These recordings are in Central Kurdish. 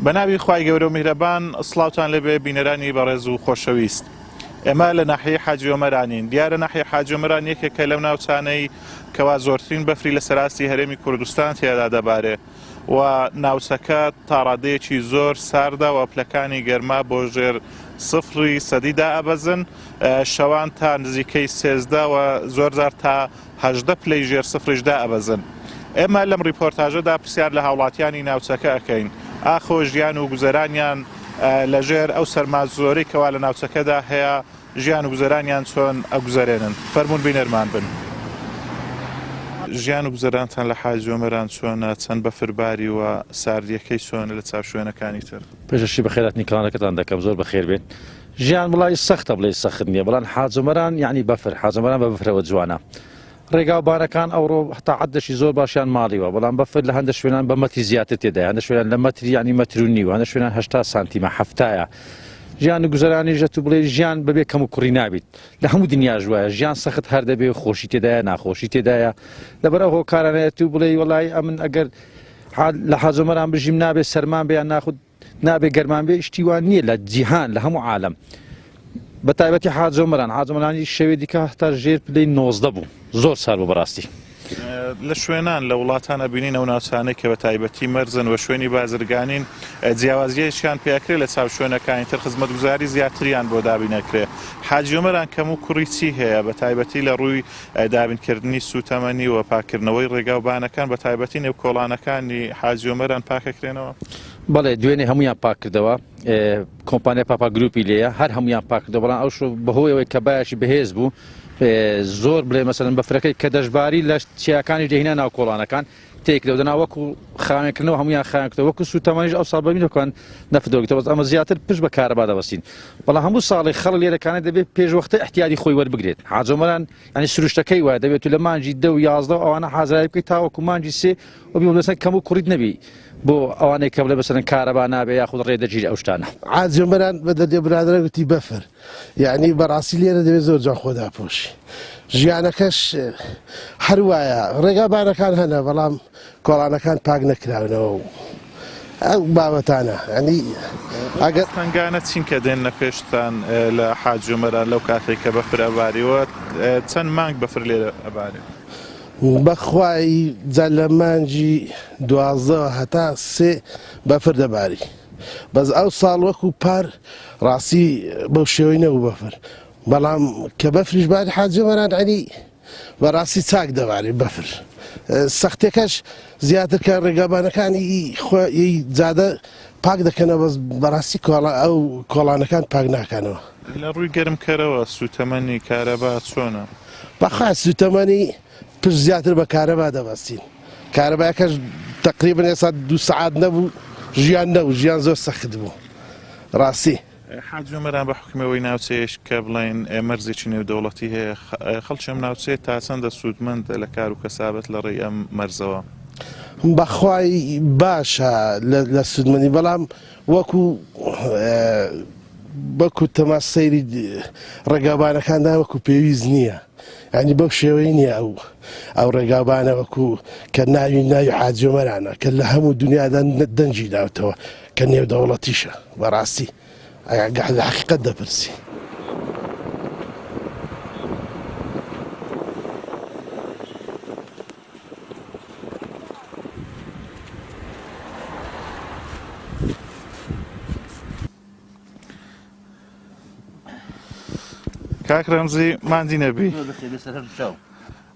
بەناوی خوای گەورە و میهرەبان سڵاوتان لەبێ بینەرانی بەڕێز و خۆشەویست. ئێمە لە ناحیەی حاجی ئۆمەرانین. دیارە ناحیەی حاجی ئۆمەران یەکێکە لەو ناوچانەی کەوا زۆرترین بەفری لە سەراستی هەرێمی کوردستان تێدا دەبارێ و ناوچەکە تا ڕادەیەکی زۆر ساردا و پلەکانی گەرما بۆ ژێر سفری سەدیدا ئەبەزن، شەوان تا نزیکەی سێزدە و زۆر جار تا هەژدە پلەی ژێر سفریشدا ئەبەزن. ئێمە لەم ریپۆرتاژەدا پرسیار لە هاوڵاتیانی ناوچەکە ئەەکەین ئاخۆ ژیان و گوزەرانیان لەژێر ئەو سەرما زۆرەی کەوا لە ناوچەکەدا هەیە ژیان و گوزەرانیان چۆن ئەگوزارێنن. فەرموون بینەرمان بن. ژیان و گوزەرانتان لە حاجی ئۆمەران چۆنە، چەند بەفرباری و ساردیەکەی چۆنە لە چاوشوێنەکانی تر؟ پێشەشی بەخێراتنی کڵانەکەتان دەکەم، زۆر بەخێر بێت. ژیان وڵی سەختە بڵێ سەخت نییە، بەڵام حاجی ئۆمەران یعنی بەفر، حاجی ئۆمەران بە بەفرەوە جوانە. ڕێگا و بارەکان ئەوڕۆ هەتا عەدەشی زۆر باشیان ماڵیوە، بەڵام بەفر لە هەندە شوێنان بە مەتری زیاتر تێدایە، هەندە شوێنان لە مەتری یعنی مەتر و نیو، هەندە شوێنان 80 سانتیمە هەفتایە. ژیان و گوزەرانیش تو بڵێ ژیان بەبێ کەم و کوڕی نابیت، لە هەموو دنیا ژوایە ژیان سەخت هەر دەبێ، خۆشی تێدایە ناخۆشی تێدایە. لەبەرەوە هۆکارانەیە تو بڵێ وەڵی ئەمن ئەگەر لە حاجی ئۆمەران بژیم نابێ سەرمان بێ یان ناخود نابێ گەرمان بێ شتیوان نییە لە جیهان لە هەموو عالەم. بە تایبەتی حاجی ئۆمەران، حاجی ئۆمەرانی شەوێ دیکە هەتا ژێر پلەی 19 بوو، زۆر سار بوو بەڕاستی. لە شوێنان لە وڵاتانە بینین ئەو ناوچانەی کە بە تایبەتی مەرزن و شوێنی بازرگانین جیاوازیەکیان پێکرێ لە چاو شوێنەکانی تر خزمەتگوزاری زیاتریان بۆ دابینەکرێ. حاجی ئۆمەران کەم و کوڕی چی هەیە بە تایبەتی لە ڕووی دابینکردنی سوتەمەنی و پاکردنەوەی ڕێگا و بانەکان بە تایبەتی نێو کۆڵانەکانی حاجی ئۆمەران پاکەکرێنەوە؟ بەڵێ دوێنێ هەمویان پاکردەوە، کۆمپانیا پاپا گروپی لێیە هەر هەمویان پاکردەوە، بەڵام ئەوش بەهۆیەوەی کە بایەشی بەهێز بوو زۆر بڵێ مەسەلەن بەفرەکەی کە دەژباری لە چیاکانی دەهێنا ناو کۆڵانەکان تێکدەوتنا وەکو خاوێنکردنەوە هەمویان خاوێنکردەوە، وەکو سوتەمەنیش ئەو ساڵ بەبین دەکەن نەفدۆگرێتەوە، ئەمە زیاتر پشت بە کارەبا دەبەستین. بەڵام هەموو ساڵی خەڵک لێرەکانە دەبێت پێشوەختە احتیاطی خۆی وەربگرێت. حاجی ئۆمەران ینی سروشتەکەی وایە دەبێت لە مانجی 10 و 11 ئەوانە حازای بکەیت تاوەکو مانجی 3 و بیڵێسن کەم و کوڕیت نەبی بۆ ئەوانەی کە بڵێ بەسەرن کارەبا نابێ یاخود ڕێدەگیری ئەو شتانە. حاجی ئۆمەران بەدەردێ برادرە گوتی بەفر، یعنی بەڕاستی لێرە دەبێت زۆر جوان خۆداپۆشی. ژیانەکەش هەروایە ڕێگابانەکان هەنە، بەڵام کۆڵانەکان پاک نەکراونەوە و ئەو بابەتانە. ینی ئەگەر تەنگانە چین کە دێنە پێشتان لە حاجی ئۆمەران لەو کاتێک کە بەفر ئەباریوە چەند مانگ بەفر لێرە ئەبارێت؟ بەخوای جا لە مانجی 12 هەتا 3 بەفر دەباری، بەس ئەو ساڵ وەکو پار ڕاستی بەو شێوەی نەبوو بەفر، بەڵام کە بەفریش باری حاجی ئۆمەران عنی بەڕاستی چاک دەباری بەفر. سەختەکەش زیاتر کە ڕێگابانەکانی خۆی جادە پاک دەکەنەوە، بەس بەڕاستی ئەو کۆڵانەکان پاک ناکەنەوە. لە ڕووی گەرمکەرەوە سوتەمەنی کارەبا چۆنە؟ بەخوا سوتەمەنی پشت زیاتر بە کارەبا دەبەستین. کارەبایەکەش تقریبا ئێستا 2 سەعات نەبوو، ژیان نەبوو، ژیان زۆر سەخت بوو ڕاستی. حاجی ئۆمەران بە حکومەوەی ناوچەیەش کە بڵێن مەرزێکی نێودەوڵەتی هەیە، خەڵکی ئەم ناوچەیە تا چەندە سوودمەند لە کار و کەسابەت لە ڕێی ئەم مەرزەوە؟ بەخوای باشە لە سوودمەندی، بەڵام وەکو تەماس سەیری ڕێگابانەکاندا وەکو پێویست نییە، ینی بەو شێوەی نییە ئەو ڕێگابانە وەکو کە ناوی حاجی ئۆمەرانە کە لە هەموو دنیادا دەنجی داوتەوە کە نێودەوڵەتیشە. بەڕاستی لە حەقیقەت دەپرسی. کاک ڕەمزی ماندی نەبی،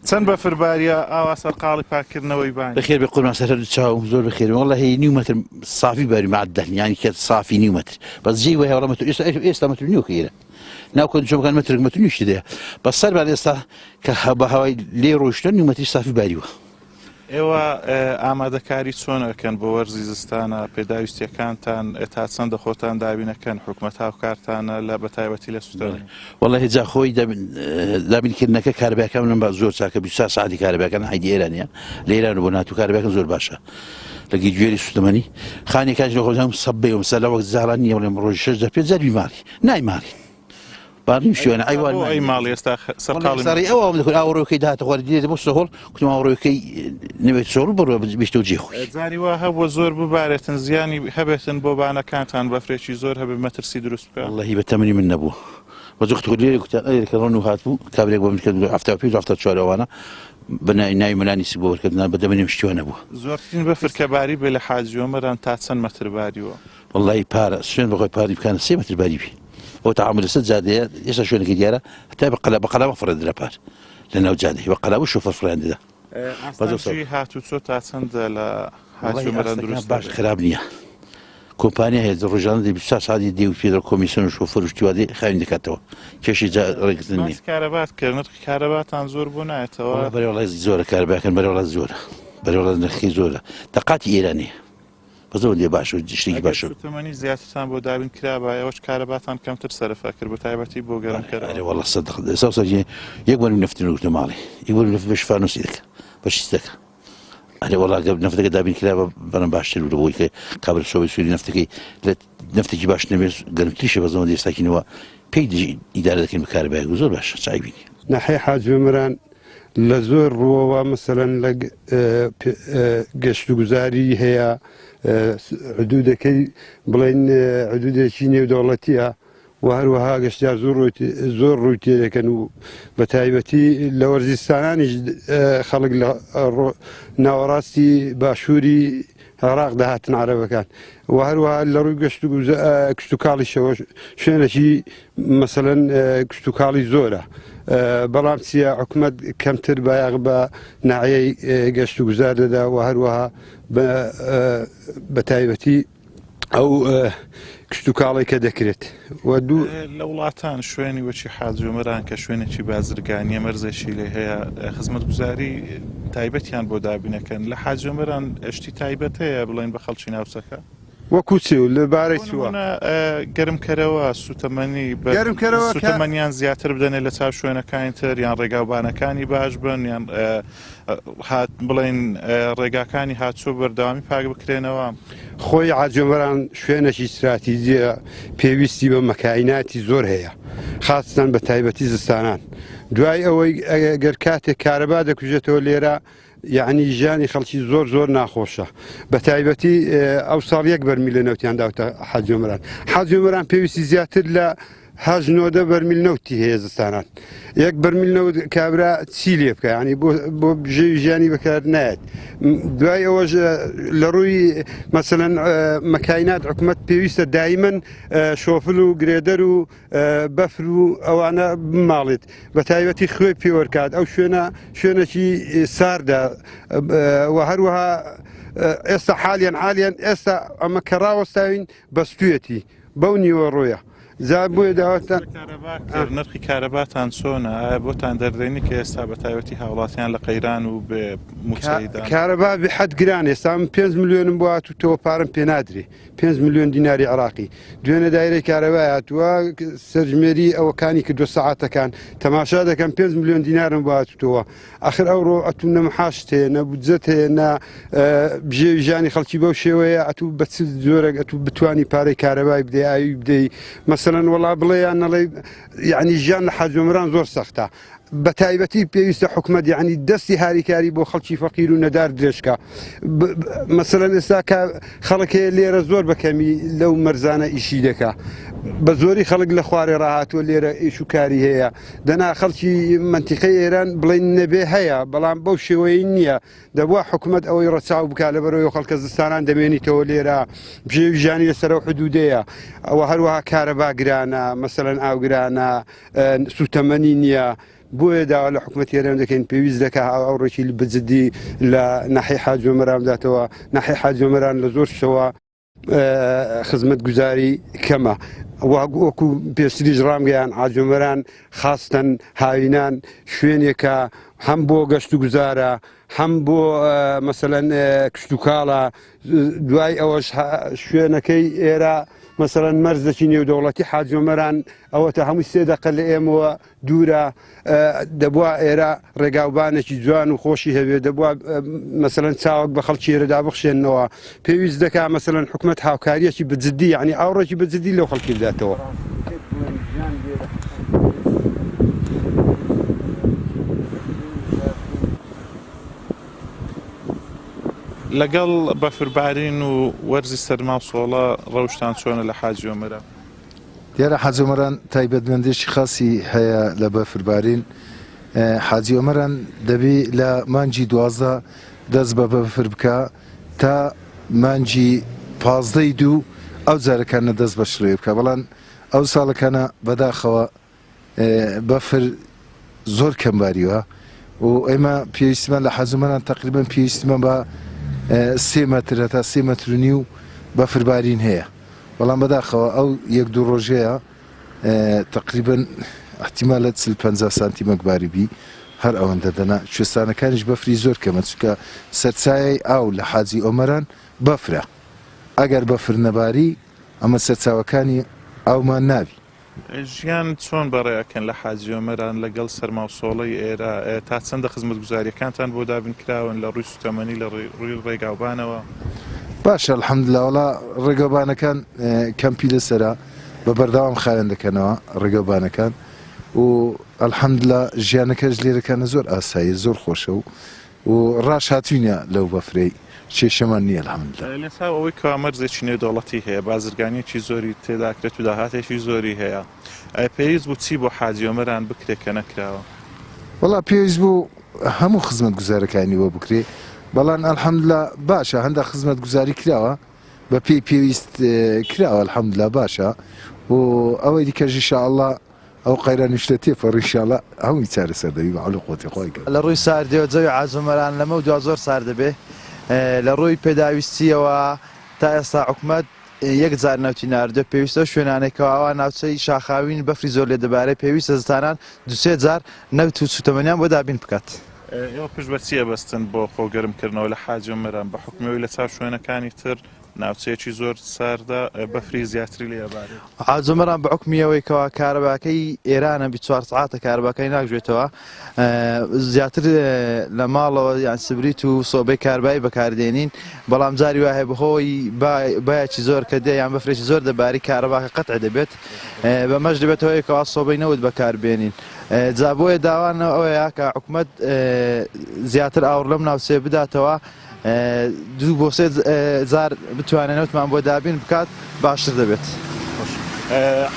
چەند بەفرباریە ئاوا سەرقاڵی پاکردنەوەی بانی؟ بەخێر بێ قورمان سەر چاوم زۆر بەخێر وەڵڵی نیو مەتر سافی باری معدەل، ینی کە سافی نیو مەتر، بەس جێی وایە وەڵام مەتر ئێستا مەتر نیو کەیرە ناوکەن چۆمەکان مەترێک مەتر نیوشتی دەیە، بەس سەربان ئێستا کە بە هەوای لێ ڕۆیشتە نیو مەتری سافی باریوە. ئێوە ئامادەکاری چۆنەکەن بۆ وەرزی زستانە؟ پێداویستیەکانتان تا چەندە خۆتان دابینەکەن؟ حکومەت هاوکارتانە لە بەتایبەتی لە سوتەمەنی؟ وەڵڵی هێجا خۆی دابینکردنەکە کارەبایەکان من بە زۆر چاکە 24 ساعتی کارەبایەکان هەیدی ئێرانیە، لە ئێران بۆ ناتوو کارەبایەکان زۆر باشە لەگەی گوێری سوتەمەنی. خانێکاش لە خۆ هەم سەبەی و مەسەلا وەک زاڵان نییە، بڵێم ڕۆژی 6 پێ جەربی ماڵی نایماڵی بارني شو أنا أيوة أي مال يستا سرقال صار أو من كل أوروكي ده تقول جديد بس سهول كنت أوروكي نبي سهول برا بيشتوجي خوي زاري وها وزور ببارة زياني هبتن بوبانا كانت عن بفريشي زور هب مترسي دروس بها والله بتمني من نبوه وزوجت تقول لي قلت أنا كرونو هاتو كابريك بمشكلة عفتها فيه عفتها شوارع وأنا بنا نايم لاني سبور كنا بدأ مني مشتوى نبوه زورتين بفر كباري بلا حاج يومران تاتسن متر باريو والله بارا شلون بقول باري كان سيمة الباري بي هو تعامل الست زاد يسا شلون كديارة حتى بقلا مفرد بار لأنه زاد بقلا وشو فرفران ده أصلا شي هاتو تو تاتسن لا حاج يومران دروس باش خرابنية كومبانيا هي الرجال دي بساس هذه دي في الكوميسيون شوفر وشتوادي خاين دكاتوا كيش جا رجلني بس كهربات كرنت كهربات عن زور بنايته والله بري والله زور كهرباء كان بري والله زور بري والله نخي زور دقات إيرانية بزود دي باشو جشتي باشو ثمانية زيادة تام بودابين كرابا يوش كهربات عن كم ترسل فاكر بتاعبتي بوجرم كرا أنا والله صدق سوسة يقبل من نفتي نقول مالي يقبل من بش فانوس إيدك بش يستك أنا والله قبل نفتك دابين كلابا بنا باشتري ولا بوي قبل شوي سوري نفتك باش نبيس قلت ليش بزود دي ساكن هو بيجي إدارة لكن بكهرباء وزور باش صعبين ناحية حاج عمران لزور روا مثلا لق قشت جزاري هي حدود كي بلين حدود شيني ودولتيها وهروها قشت زور روتي لكن بتايبتي لورزستاني خلق ناوراسي باشوري عراق دهاتن عربة كان وهروها لروي قشتو كالي شوينة شي مثلا قشتو كالي زورة بلام سيا حكومت كم تربا يغبى ناعي قشتو جزار دا وهروها بتايبتي أو كشتوكالي كذكرت ودو لولاتان شويني وشي حاج عمران كشويني شي بازرقانية مرزي شي اللي هي خدمة گزاري تايبتيان بودابينه كان لحاج عمران اشتي تايبته بلين بخلشي ناوسكا وكوسيو لباري سوا گرم كروا سوتمني گرم كروا سوتمنيان زياتر بدن لتا شوينه كاينتر يان ريغاوبانكاني باش بن يان هات بلين ريغاكاني هاتسو بردامي باق بكرينوا خوي عجمران شوێنێکی استراتیجیە پێویستی بە مەکایناتی زۆر هەیە خاصتان بە تایبەتی زستانان دوای ئەوەی ئەگەر کاتێک کارەبا دەکوژێتەوە لێرە یعنی ژیانی خەڵکی زۆر ناخۆشە بە تایبەتی ئەو ساڵ یەک بەرمیل لە نەوتیان داوتە حاج عمران پێویستی زیاتر لە هاج نۆدە بەرمیل نەوتی هەیە زستانان یەک بەرمیل نەوت کابرا چی لێ بکە ینی بۆ بژێوی ژیانی بەکار نایەت دوای ئەوەش لە ڕووی مەسەلەن مەکاینات حکومەت پێویستە دایمەن شۆفل و گرێدەر و بەفر و ئەوانە بماڵێت بە تایبەتی خوێ پێوەرکات ئەو شوێنێکی ساردا و هەروەها ئێستا حالیان ئێستا ئەمە کە ڕاوەستاوین بەستوێتی بەو نیوە ڕۆیە زابووە داوەتان نرخی کارەباتان چۆنە بۆتان دەردێنی کە ئێستا بە تایبەتی هاوڵاتیان لە قەیران و بە موچەیدا کارەبا بحەد گران ئێستا 5 میلیۆنم بۆ هاتووتەوە پارەم پێ نادرێ 5 میلیۆن دیناری عراقی دوێنێ دایرەی کارەبای هاتووە سەرژمێری ئەوەکانی کردووە سەعاتەکان تەماشا دەکەم 5 میلیۆن دینارم بۆ هاتووتەوە ئاخر ئەوڕۆ ئەتوو نەمەحاشت هەیە نەبودجەت هەیە نا بژێوی ژیانی خەڵکی بەو شێوەیە ئەتوو بە چ زۆرێک ئەتوو بتوانی پارەی کارەبای بدەی ئاوی بدەی مثلا والله بڵێیان نەڵێ یعنی ژیان لە حاج عمران زۆر سەختە بە تایبەتی پێویستە حکومەت یعنی دەستی هاریکاری بۆ خەڵکی فەقیر و نەدار درێژکە مثلا ئێستا کە خەڵک هەیە لێرە زۆر بەکەمی لەو مەرزانە ئیشی دەکا بە زۆری خەڵک لە خوارێ ڕاهاتوە لێرە ئیش و کاری هەیە دەنا خەڵکی منتیقەی ئێران بڵێن نەبێ هەیە بەڵام بەو شێوەیە نییە دەبووە حکومەت ئەوەی ڕەچاو بکات لەبەرەوەی خەڵکە زستانان دەمێنیتەوە لێرە بژێوی ژیانی لەسەر ئەو حدودەیە ئەوە هەروەها کارەبا گرانە مەسەلەن ئاو گرانە سوتەمەنی نییە بۆیە داوا لە حکومەت ئێران دەکەین پێویست دەکا ئەو ڕێکی بجددی لە ناحیەی حاج عمران بداتەوە ناحیەی حاج عمران لە زۆر شەوە خزمەت گوزاری کەمە وەکو پێشتریش ڕامگەیان حاج عمران خاستن هاوینان شوێنێکە هەم بۆ گەشت و گوزارە هەم بۆ مەسەلەن کشتتوکاڵە دوای ئەوەش شوێنەکەی ئێرە مثلا مەرز دەچی نێودەوڵەتی حاج عمران ئەوەتە هەمووی 3 دقە لە ئێمەوە دوورە دەبووە ئێرە ڕێگاوبانێکی جوان و خۆشی هەبێت دەبووە مثلا چاوەک بە خەڵکی ئێرەدا بخشێنەوە پێویست دەکا مثلا حکومەت هاوکاریەکی بجددی یعنی ئاوڕێکی بجددی لەو خەڵکی بداتەوە لەگەڵ بەفربارین و وەرزی سەرما و سۆڵە ڕەوشتان چۆنە لە حاجی ئۆمەرە؟ دیارە حاجی ئۆمەران تایبەتمەندێکی خاصی هەیە لە بەفربارین. حاجی ئۆمەران دەبێ لە مانجی 12 دەست بە بەفر بکە تا مانجی 15 دوو ئەو جارەکانە دەست بە شڕێ بکە، بەڵام ئەو ساڵەکانە بەداخەوە بەفر زۆر کەمباریوە و ئێمە پێویستمان لە حەزمەران تقریبان پێویستمان بە 3 مەتر هەتا 3 مەتر و نیو بەفربارین هەیە، بەڵام بەداخەوە ئەو 1-2 ڕۆژەیە تقریبان احتیمالە 40-50 سانتی مەکباری بی هەر ئەوەندە دەنا. کوێستانەکانیش بەفری زۆر کەمە، چونکە سەرچایەی ئاو لە حاجی ئۆمەران بەفرە، ئەگەر بەفر نەباری ئەمە سەرچاوەکانی ئاومان ناوی. ژیان چۆن بەڕێەکەن لە حاجی ئۆمەران لەگەڵ سەرما و سۆڵەی ئێرە؟ تا چەندە خزمەت گوزاریەکانتان بۆ دابین کراون لە ڕووی سوتەمەنی لە ڕووی ڕێگاوبانەوە؟ باشە الحەمدوللا، وڵا ڕێگەبانەکان کەمپی لەسەرە بە بەردەوام خاوێن دەکەنەوە ڕێگەبانەکان و الحەمدوللا ژیانەکەش لێرەکانە زۆر ئاسایی زۆر خۆشە و ڕاش هاتوینە لەو بەفرەی کێشەمان نییە الحەمدوللا. لەسا ئەوەی کامەرزێکی نێودەوڵەتی هەیە، بازرگانیەکی زۆری تێداکرێت و داهاتێکی زۆری هەیە، پێویست بوو چی بۆ حاجی ئۆمەران بکرێت کە نەکراوە؟ وڵا پێویست بوو هەموو خزمەت گوزارەکانی وە بکرێ، بەڵام الحەمدوللا باشە هەندە خزمەت گوزاری کراوە بە پێی پێویست کراوە الحەمدوللا باشە و ئەوەی دیکەژ ئینشاءڵڵا ئەو قەیرانی شتە تێفەڕ ئینشاءڵڵا هەمووی چارەسەر دەبی بە عەولی قووەتی خۆی گەڕ. لە ڕووی ساردیەوە جەوی حاجی ئۆمەران لەمە و دوا زۆر سارد دەبێ. لە ڕووی پێداویستیەوە تا ئێستا حکوومەت یەک جار نەوتی ناردە، پێویستە شوێنانێکەوەوە ناوچەی شاخاوین بەفری زۆر لێ دەبارێت، پێویستە زستانان 2-3 جار نەوت و سوتەمەنیان بۆ دابین بکات. ئێوە پشت بە چیە بەستن بۆ خۆگەرمکردنەوە لە حاجی ئۆمەران بە حکومەوەی لە چاو شوێنەکانی تر ناوچەیەکی زۆر ساردە بەفری زیاتری لێ ئەبارێت؟ حاجی ئۆمەران بە حکمیەوەی کەوا کارەباکەی ئێرانە 24 ساعاتە کارەباکەی ناگژێتەوە، زیاتر لە ماڵەوە یان سبریت و سۆبەی کاربایی بەکاردێنین، بەڵام جاری وایە بەهۆی بایەکی زۆر کە دێ یان بەفرێکی زۆر دەباری کارەباکە قەتع دەبێت، بەمەش دەبێتەوە کەوا سۆبەی نەوت بەکاربێنین. جا بۆیە داوانە ئەوەیە کە حکوومەت زیاتر ئاور لەم ناوچەیە بداتەوە، 2 بۆ 3 جار بتوانێت نەوتمان بۆ دابین بکات باشتر دەبێت.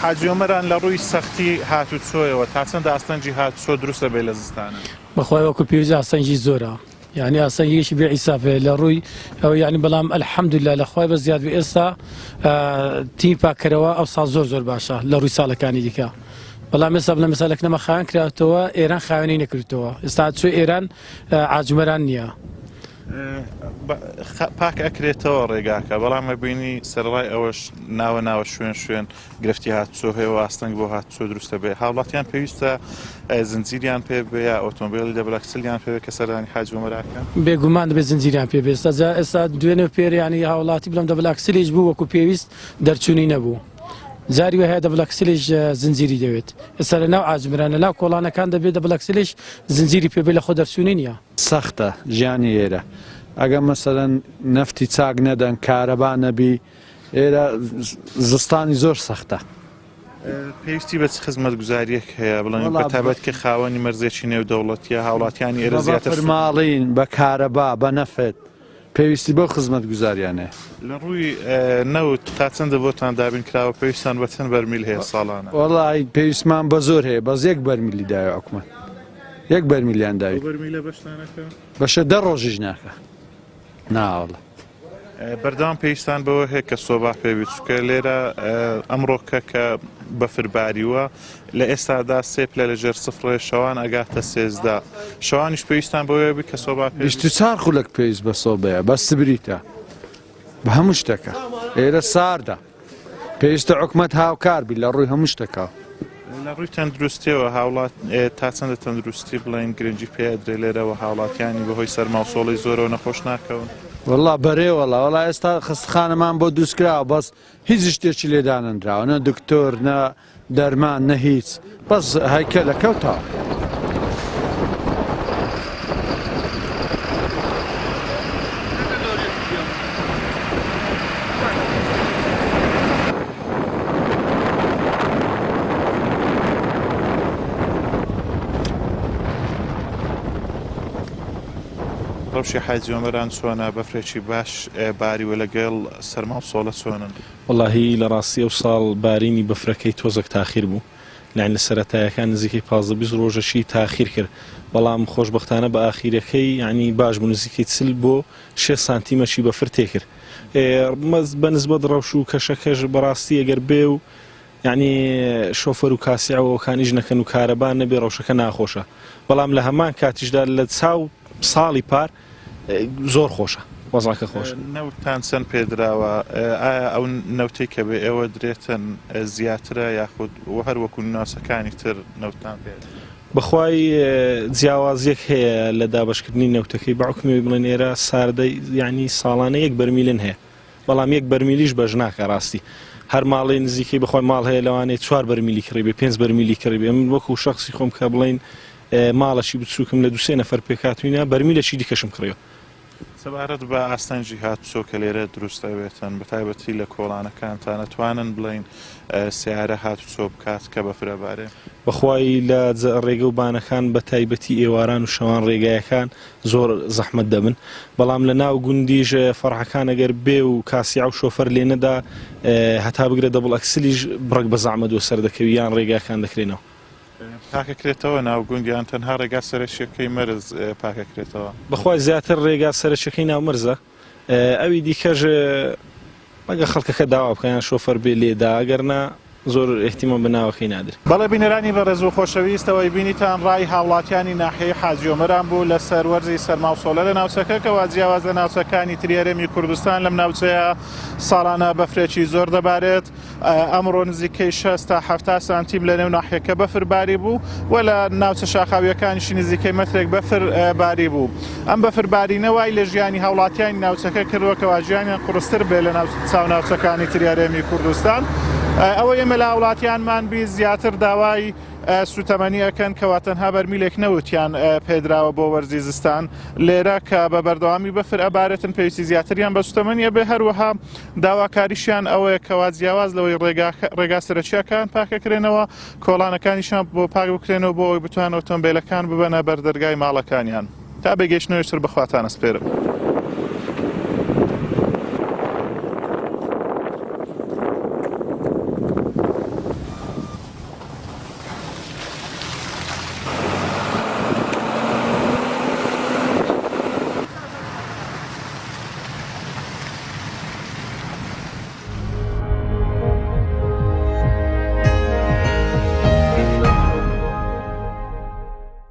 حاجی ئۆمەران لە ڕووی سەختی هاتوچۆیەوە تا چەندە ئاستەنجی هاتوچۆ دروستە بێ لە زستانە؟ بەخوای وەکو پێویست ئاستەنجی زۆرە، یعنی ئاستەنجیشی بێ ئیسافێ لە ڕووی ئەو یعنی بەڵام ئەلحەمدوللا لەخوای بە زیاد بێ ئێستا تیمی پاکەرەوە ئەو ساڵ زۆر باشە لە ڕووی ساڵەکانی دیکە، بەڵام ئێستا لە مەسالێک نەمە خاوێن کراوەتەوە، ئێران خاوێنەی نەکردەوە، ئێستا چۆ ئێران حاجی ئۆمەران نییە. پاک ئەکرێتەوە ڕێگاکە، بەڵام بینی سەرڕای ئەوەش ناوە شوێن گرفتی هاتوچۆ هەیە و ئاستەنگ بۆ هاتوچۆ دروستە بێ. هاوڵاتیان پێویستە زنجیریان پێ بێ یا ئۆتۆمبیلی دەبلەکسلیان پێ کە سەردانی حاجی ئۆمەراکەن؟ بێگومان دەبێت زنجیریان پێ بێت. ئێستا دوێنێ پێریانی هاوڵاتی بڵم دەبلەکسلیش بوو وەکو پێویست دەرچوونی نەبوو، جاری وهەیە دەبلەکسلیش زنجیری دەوێت. ئێستا لە ناو حاجی ئۆمەران لە ناو کۆڵانەکان دەبێت دەبلەکسلیش زنجیری پێ بێ لە خۆ دەرچوونی نییە. سەختە ژیانی ئێرە، ئەگە مەسەلەن نەفتی چاک نەدەن کارەبا نەبی ئێرە زستانی زۆر سەختە. پێویستی بە خزمەت گوزاریەک هەیە بڵێن بەتابەت کە خاوەنی مەرزێکی نێودەوڵەتیە هاوڵاتیانی ئێرە زیاتر ماڵین بە کارەبا بە نەفت پێویستی بۆ خزمەت گوزاریانێ. لە ڕووی نەوت تا چەندە بۆتان دابین کراوە پێویستان بە چەند بەرمیل هەیە ساڵانە؟ وەڵی پێویستمان بە زۆر هەیە، بەس 1 بەرمیلی داوە حکومەت، 1 بەرمیلیان داوی بەرمیلە بەشتانەکە بەشە 10 ڕۆژیش ناکە ناوەڵە. بەردەوام پێویستان بەوە هەیە کە سۆبا پێویست چکە لێرە ئەمڕۆکە کە بەفرباریوە لە ئێستادا 3 پلە لەژێر سفرێ شەوان ئەگاتە 13 شەوانیش پێویستان بەوەیە بی کە سۆبا 24 خولەک پێویست بە سۆبەیە بە سبریتە بە هەموو شتەکە. ئێرە ساردە پێویستە حکومەت هاوکار بی لە ڕووی هەموو شتەکە. لە ڕووی تەندروستیەوە هاوڵات تا چەندە تەندروستی بڵێن گرنگی پێدرێ لێرەوە هاوڵاتیانی بەهۆی سەرما و سۆڵی زۆرەوە نەخۆش ناکەون؟ وەڵا بەرێوەڵا وەڵا ئێستا خستخانەمان بۆ دروستکراوە بەس هیچ شتێکی لێدانەنراوە، نە دکتۆر نە دەرمان نە هیچ، بەس هەیکەلە کەوتەوە. ڕەوشی حاجیۆمەران چۆنە بەفرێکی باش باریوە لەگەڵ سەرما و سۆڵە چۆنن واللهی لە ڕاستی ئەو ساڵ بارینی بەفرەکەی تۆزێک تاخیر بوو لەعین لە سەرەتایەکان نزیکەی 15 ڕۆژەشی تاخیر کرد بەڵام خۆشبەختانە بە ئاخیرەکەی یعنی باش بوو نزیکەی 40 بۆ 6 سانتیمەشی بەفر تێکرد بەنسبەت ڕەوش و کەشەکەش بەڕاستی ئەگەر بێ و یعنی شۆفەر و کاسیعەوەکانیش نەکەن و کارەبان نەبێ ڕەوشەکە ناخۆشە بەڵام لە هەمان کاتیشدا لە چاو ساڵی پار زۆر خۆشە وەزاکە خۆش نەوتان چەند پێدراوە ئایا ئەو نەوتەی کە بێ ئێوە درێتن زیاترە یاخود هەروەکو ناسەکانی تر نەوتان پێ بەخوای جیاوازیەک هەیە لە دابشکردنی نەوتەکەی بەعکومی بڵێن ئێرە ساردەی یعنی ساڵانە 1 بەرمیلن هەیە بەڵام 1 بەرمیلیش بەش ناکە ڕاستی هەر ماڵی نزیکەی بخۆی ماڵ هەیە لەوانەیە 4 بەرمیلی کڕی بێ 5 بەرمیلی کڕی بێ من وەکو شخصی خۆم کە بڵین ماڵەشی بچووکم لە 2 نەفەر پێکاتوینە بەرمیلەشی دیکەشم کڕیەوە سەبارەت بە ئاستەنجی هاتوچۆ کە لێرە دروستە بێتن بەتایبەتی لە کۆڵانەکانتان ئەتوانن بڵین سیارە هاتوچۆ بکات کە بەفرەبارێ بەخوای لە ڕێگە و بانەکان بە تایبەتی ئێواران و شەوان ڕێگایەکان زۆر زەحمەت دەبن بەڵام لە ناو گوندیش فەرحەکان ئەگەر بێ و کاسیع و شۆفەر لێ نەدا هەتا بگرێت دەبڵ ئەکسلیش بڕک بە زەحمەت و سەردەکەوی یان ڕێگاکان دەکرێنەوە پاکەکرێتەوە ناو گوندیان تەنها ڕێگا سەرشیەکەی مەرز پاکەکرێتەوە بەخوای زیاتر ڕێگا سەرچەکەی ناو مرزە ئەوی دیکەژ مەگە خەڵکەکە داوا بکەیان شۆفەر بێ لێدا ئەگەرنا زۆر احتیمام بناوەکەی نادر بەڵێ بینەرانی بەڕێز و خۆشەویستەوەی بینیتان ڕای هاوڵاتیانی ناحیەی حاجیۆمەران بوو لە سەروەرزی سەرما و سۆڵە لە ناوچەکە کەوا جیاوازە ناوچەکانی تریارەمی کوردستان لەم ناوچەیە ساڵانە بەفرێکی زۆر دەبارێت ئەمڕۆ نزیکەی 6 تا 7 سانتیم لە نێو ناحیەکە بەفر باری بوو و لە ناوچە شاخاویەکانیشی نزیکەی مەترێک بەفر باری بوو ئەم بەفربارینەوەی لە ژیانی هاوڵاتیانی ناوچەکە کردووە کەوا ژیانیان قورستر بێ لە چاو ناوچەکانی تریارەمی کوردستان ئەوە ئێمە لە وڵاتیانمان بی زیاتر داوای سوتەمەنی ئەکەن کەوا تەنها بەرمیلێک نەوتیان پێدراوە بۆ وەرزی زستان لێرە کە بە بەردەوامی بەفر ئەبارەتن پێویستی زیاتریان بە سوتەمەنیە بێ هەروەها داواکاریشیان ئەوەیە کەوا جیاواز لەوەی ڕێگا سەرچیەکان پاکەکرێنەوە کۆڵانەکانیشان بۆ پاک بکرێنەوە بۆ ئەوی بتوان ئۆتۆمبیلەکان ببەنە بەردەرگای ماڵەکانیان تا بەگەشتنەوەی تر بەخواتان ئەسپێرم.